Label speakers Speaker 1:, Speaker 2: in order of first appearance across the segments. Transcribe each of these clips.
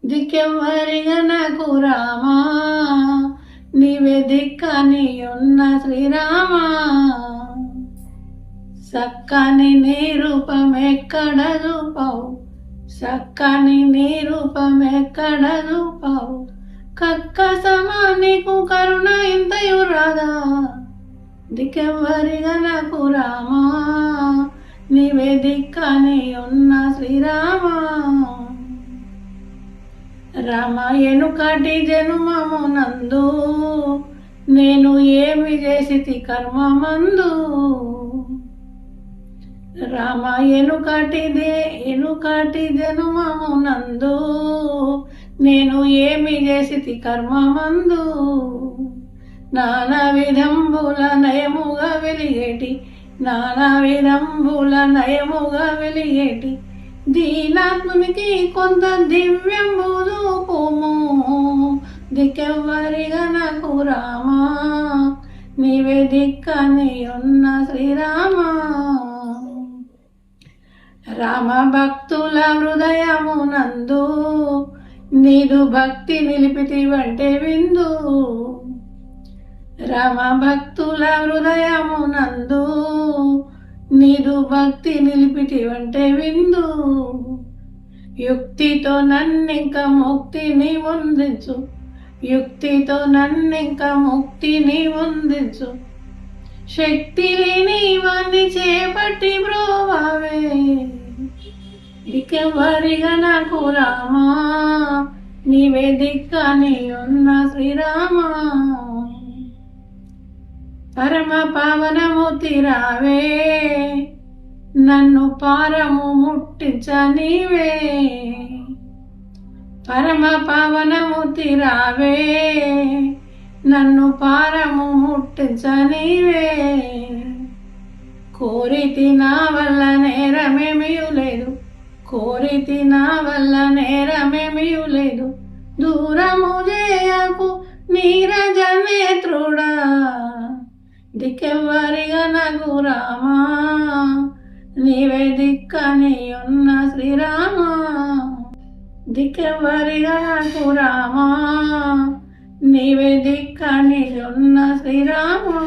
Speaker 1: దిక్కెవ్వరిగ నాకు రామా, నీవే దిక్కని ఉన్న శ్రీరామా. సక్కని నీ రూపమెక్కడ చూపావు, సక్కని నీ రూపమెక్కడ చూపావు. కక్కసమా నీకు కరుణ ఇంతయు రాదా, దిక్కెవ్వరిగ నాకు రామా, నీవే దిక్కని ఉన్న శ్రీరామా. రామాయణుకటి జనుమమునందు నేను ఏమి చేసితి కర్మమందు. రామాయణుకటి జనుమమునందు నేను ఏమి చేసితి కర్మమందు. నానా విధంబుల నయముగా వెలిగేటి, నానా విధంబుల నయముగా వెలిగేటి దీనాత్మునికి కొంత దివ్యంబు చూపుము. దిక్కెవ్వరిగ నాకు రామా, నీవే దిక్కని ఉన్న శ్రీరామా. రామ భక్తుల హృదయమునందు నీదు భక్తి నిలిపితివంటే విందు. రామ భక్తుల హృదయమునందు నీదు భక్తి నిలిపితివంటే విందు. యుక్తితో నన్నింక ముక్తిని పొందించు, యుక్తితో నన్నింక ముక్తిని పొందించు. శక్తి లేని వాణ్ణి చేపట్టి బ్రోవావే, దిక్కెవ్వరిగ నాకు రామా, నీవే దిక్కని ఉన్న శ్రీరామా. పరమ పావనమూర్తి రావే, నన్ను పారము ముట్టించ నీవే. పరమ పావనమూర్తి రావే, నన్ను పారము ముట్టించ నీవే. కోరితి నా వల్ల నేరమేమియు లేదు, కోరితి నా వల్ల నేరమేమియు లేదు. దూరము చేయకు నీరజ నేత్రుడా, దిక్కెవ్వరిగ నాకు రామా, నీవే దిక్కని ఉన్న శ్రీరామా. దిక్కెవ్వరిగ నాకు రామా, నీవే దిక్కని ఉన్న శ్రీరామా.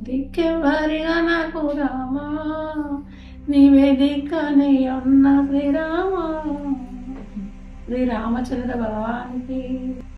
Speaker 1: దిక్కెవ్వరిగ నాకు రామా, నీవే దిక్కని ఉన్న శ్రీరామా. శ్రీ రామచంద్ర భగవానికి.